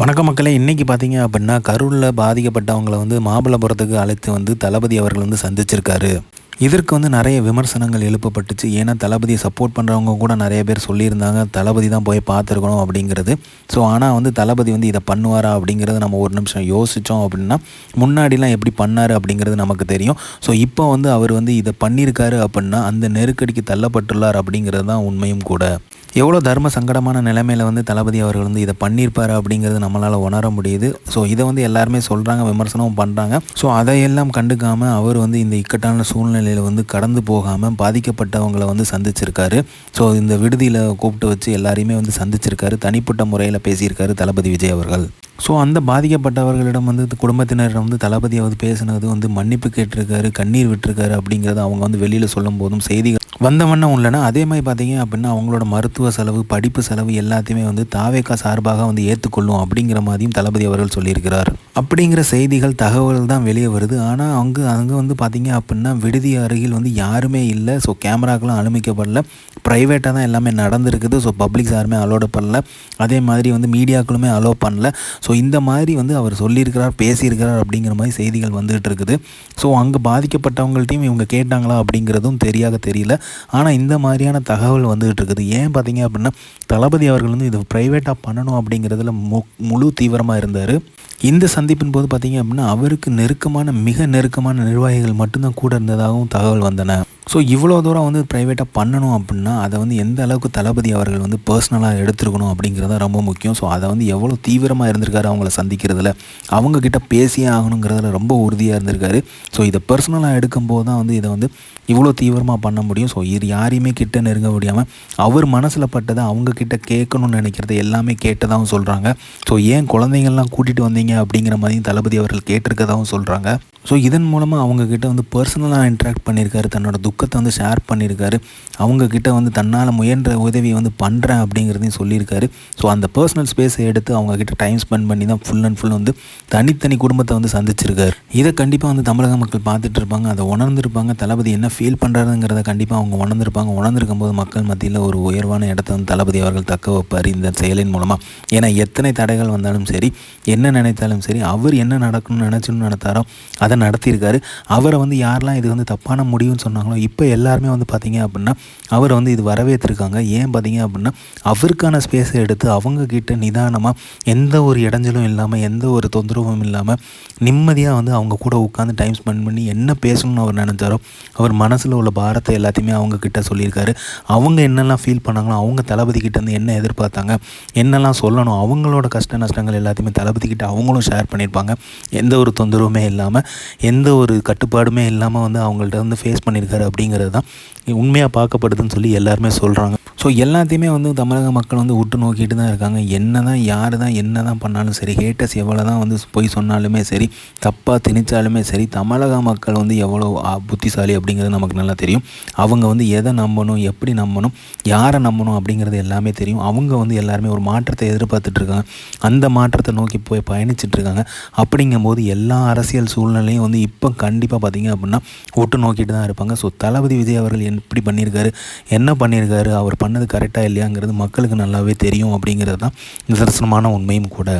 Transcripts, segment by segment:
வணக்கம் மக்களே. இன்றைக்கி பார்த்தீங்க அப்படின்னா, கரூரில் பாதிக்கப்பட்டவங்கள மாமல்லபுரத்துக்கு அழைத்து தளபதி அவர்கள் சந்திச்சிருக்காரு. இதற்கு நிறைய விமர்சனங்கள் எழுப்பப்பட்டுச்சு. ஏன்னா தளபதியை சப்போர்ட் பண்ணுறவங்க கூட நிறைய பேர் சொல்லியிருந்தாங்க, தளபதி தான் போய் பார்த்துருக்கணும் அப்படிங்கிறது. ஸோ ஆனால் தளபதி இதை பண்ணுவாரா அப்படிங்கிறத நம்ம ஒரு நிமிஷம் யோசித்தோம் அப்படின்னா, முன்னாடிலாம் எப்படி பண்ணார் அப்படிங்கிறது நமக்கு தெரியும். ஸோ இப்போ அவர் இதை பண்ணியிருக்காரு அப்படின்னா, அந்த நெருக்கடிக்கு தள்ளப்பட்டுள்ளார் அப்படிங்கிறது தான் உண்மையும் கூட. எவ்வளோ தர்ம சங்கடமான நிலைமையில் தளபதி அவர்கள் இதை பண்ணியிருப்பார் அப்படிங்கிறது நம்மளால் உணர முடியுது. ஸோ இதை எல்லாருமே சொல்கிறாங்க, விமர்சனமும் பண்ணுறாங்க. ஸோ அதையெல்லாம் கண்டுக்காமல் அவர் இந்த இக்கட்டான சூழ்நிலையில் கடந்து போகாமல் பாதிக்கப்பட்டவங்களை சந்திச்சிருக்காரு. ஸோ இந்த விடுதியில் கூப்பிட்டு வச்சு எல்லாரையுமே சந்திச்சிருக்காரு. தனிப்பட்ட முறையில் பேசியிருக்காரு தளபதி விஜய் அவர்கள். ஸோ அந்த பாதிக்கப்பட்டவர்களிடம் குடும்பத்தினரிடம் தளபதி பேசினது மன்னிப்பு கேட்டிருக்காரு, கண்ணீர் விட்டுருக்காரு அப்படிங்கிறத அவங்க வெளியில் சொல்லும் போதும் செய்திகள் வந்த வண்ணம் உள்ளன. அதே மாதிரி பார்த்தீங்க அப்படின்னா, அவங்களோட மருத்துவ செலவு, படிப்பு செலவு எல்லாத்தையுமே தாவேகா சார்பாக ஏற்றுக்கொள்ளும் அப்படிங்கிற மாதிரியும் தளபதி அவர்கள் சொல்லியிருக்கிறார். அப்படிங்கிற செய்திகள், தகவல் தான் வெளியே வருது. ஆனால் அங்கே பார்த்தீங்க அப்படின்னா, விடுதி அருகில் யாருமே இல்லை. ஸோ கேமராக்கெலாம் அனுமதிக்கப்படல, ப்ரைவேட்டாக தான் எல்லாமே நடந்திருக்குது. ஸோ பப்ளிக்ஸ் யாருமே அலோடு பண்ணல, அதே மாதிரி மீடியாக்களுமே அலோவ் பண்ணல. ஸோ இந்த மாதிரி அவர் சொல்லியிருக்கிறார், பேசியிருக்கிறார் அப்படிங்கிற மாதிரி செய்திகள் வந்துகிட்டு இருக்குது. ஸோ அங்கே பாதிக்கப்பட்டவங்கள்ட்டையும் இவங்க கேட்டாங்களா அப்படிங்கிறதும் தெரியல. ஆனால் இந்த மாதிரியான தகவல் வந்துகிட்டு இருக்குது. ஏன் பார்த்தீங்க அப்படின்னா, தளபதி அவர்கள் இது ப்ரைவேட்டாக பண்ணணும் அப்படிங்கிறதுல முழு தீவிரமாக இருந்தார். இந்த சந்திப்பின் போது பார்த்தீங்க அப்படின்னா, அவருக்கு மிக நெருக்கமான நிர்வாகிகள் மட்டும்தான் கூட இருந்ததாகவும் தகவல் வந்தன. ஸோ இவ்வளோ தூரம் ப்ரைவேட்டாக பண்ணணும் அப்படின்னா, அதை எந்த அளவுக்கு தளபதி அவர்கள் பர்சனலாக எடுத்துருக்கணும் அப்படிங்கிறத ரொம்ப முக்கியம். ஸோ அதை எவ்வளோ தீவிரமாக இருந்திருக்காரு அவங்கள சந்திக்கிறதுல, அவங்கக்கிட்ட பேசியே ஆகணுங்கிறதுல ரொம்ப உறுதியாக இருந்திருக்காரு. ஸோ இதை பர்சனலாக எடுக்கும்போது தான் இதை இவ்வளோ தீவிரமாக பண்ண முடியும். ஸோ இது யாரையுமே கிட்ட நெருங்க முடியாமல் அவர் மனசில் பட்டதை அவங்கக்கிட்ட கேட்கணும்னு நினைக்கிறது எல்லாமே கேட்டதாகவும் சொல்கிறாங்க. ஸோ ஏன் குழந்தைங்கள்லாம் கூட்டிகிட்டு வந்தீங்க அப்படிங்கிற மாதிரியும் தளபதி அவர்கள் கேட்டிருக்கதாகவும் சொல்கிறாங்க. ஸோ இதன் மூலமாக அவங்கக்கிட்ட பர்சனலாக இன்ட்ராக்ட் பண்ணியிருக்காரு, தன்னோட துக்கத்தை ஷேர் பண்ணியிருக்காரு, அவங்கக்கிட்ட தன்னால் முயன்ற உதவியை பண்ணுறேன் அப்படிங்கிறதையும் சொல்லியிருக்காரு. ஸோ அந்த பர்சனல் ஸ்பேஸை எடுத்து அவங்கக்கிட்ட டைம் ஸ்பெண்ட் பண்ணி தான் ஃபுல் அண்ட் ஃபுல் தனித்தனி குடும்பத்தை சந்திச்சிருக்காரு. இதை கண்டிப்பாக தமிழக மக்கள் பார்த்துட்டு இருப்பாங்க, அதை உணர்ந்திருப்பாங்க. தளபதி என்ன ஃபீல் பண்ணுறாருங்கிறத கண்டிப்பாக அவங்க உணர்ந்திருப்பாங்க. உணர்ந்திருக்கும் போது மக்கள் மத்தியில் ஒரு உயர்வான இடத்த தளபதி அவர்கள் தக்க வைப்பார் இந்த செயலின் மூலமாக. ஏன்னா எத்தனை தடைகள் வந்தாலும் சரி, என்ன நினைத்தாலும் சரி, அவர் என்ன நடக்கணும்னு நினைத்தாரோ அதை நடத்தியிருக்காரு. அவரை யாரெல்லாம் இது தப்பான முடிவுன்னு சொன்னாங்களோ, இப்போ எல்லாருமே பார்த்தீங்க அப்படின்னா அவர் இது வரவேற்றிருக்காங்க. ஏன் பார்த்தீங்க அப்படின்னா, அவருக்கான ஸ்பேஸை எடுத்து அவங்கக்கிட்ட நிதானமாக, எந்த ஒரு இடைஞ்சலும் இல்லாமல், எந்த ஒரு தொந்தரவும் இல்லாமல், நிம்மதியாக அவங்க கூட உட்காந்து டைம் ஸ்பெண்ட் பண்ணி என்ன பேசணும்னு அவர் நினச்சாரோ, அவர் மனசில் உள்ள பாரத்தை எல்லாத்தையுமே அவங்கக்கிட்ட சொல்லியிருக்காரு. அவங்க என்னெல்லாம் ஃபீல் பண்ணாங்களோ, அவங்க தளபதிக்கிட்டேருந்து என்ன எதிர்பார்த்தாங்க, என்னெல்லாம் சொல்லணும், அவங்களோட கஷ்ட நஷ்டங்கள் எல்லாத்தையுமே தளபதிக்கிட்ட அவங்களும் ஷேர் பண்ணியிருப்பாங்க. எந்த ஒரு தொந்தரவுமே இல்லாமல், எந்த ஒரு கட்டுப்பாடுமே இல்லாமல் அவங்கள்ட்ட ஃபேஸ் பண்ணியிருக்காரு அப்படிங்கிறது தான் உண்மையாக பார்க்கப்படுதுன்னு சொல்லி எல்லாருமே சொல்கிறாங்க. ஸோ எல்லாத்தையுமே தமிழக மக்கள் உற்று நோக்கிட்டு தான் இருக்காங்க. யார் தான் என்ன தான் பண்ணாலும் சரி, ஹேட்டர்ஸ் எவ்வளோ தான் போய் சொன்னாலுமே சரி, தப்பாக திணிச்சாலுமே சரி, தமிழக மக்கள் எவ்வளோ புத்திசாலி அப்படிங்கிறது நமக்கு நல்லா தெரியும். அவங்க எதை நம்பணும், எப்படி நம்பணும், யாரை நம்பணும் அப்படிங்கிறது எல்லாமே தெரியும். அவங்க எல்லாருமே ஒரு மாற்றத்தை எதிர்பார்த்துட்ருக்காங்க. அந்த மாற்றத்தை நோக்கி போய் பயணிச்சிட்ருக்காங்க. அப்படிங்கும்போது எல்லா அரசியல் சூழ்நிலையும் இப்போ கண்டிப்பாக பார்த்திங்க அப்படின்னா ஒட்டு நோக்கிட்டு தான் இருப்பாங்க. ஸோ தளபதி விஜய் அவர்கள் எப்படி பண்ணியிருக்காரு, என்ன பண்ணியிருக்காரு, அவர் பண்ணது கரெக்டாக இல்லையாங்கிறது மக்களுக்கு நல்லாவே தெரியும் அப்படிங்கிறது தான் நிதர்சனமான உண்மையும் கூட.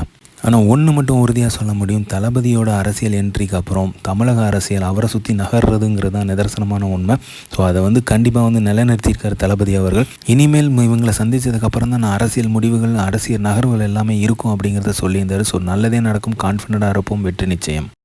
ஆனால் ஒன்று மட்டும் உறுதியாக சொல்ல முடியும், தளபதியோட அரசியல் என்ட்ரிக்கு அப்புறம் தமிழக அரசியல் அவரை சுற்றி நகர்றதுங்கிறது தான் நிதர்சனமான உண்மை. ஸோ அதை கண்டிப்பாக நிலைநிறுத்தியிருக்கார் தளபதி அவர்கள். இனிமேல் இவங்களை சந்தித்ததுக்கப்புறம் தான் அரசியல் முடிவுகள், அரசியல் நகர்வுகள் எல்லாமே இருக்கும் அப்படிங்கிறத சொல்லியிருந்தார். ஸோ நல்லதே நடக்கும், கான்ஃபிடண்ட்டாக இருப்போம், வெற்றி நிச்சயம்.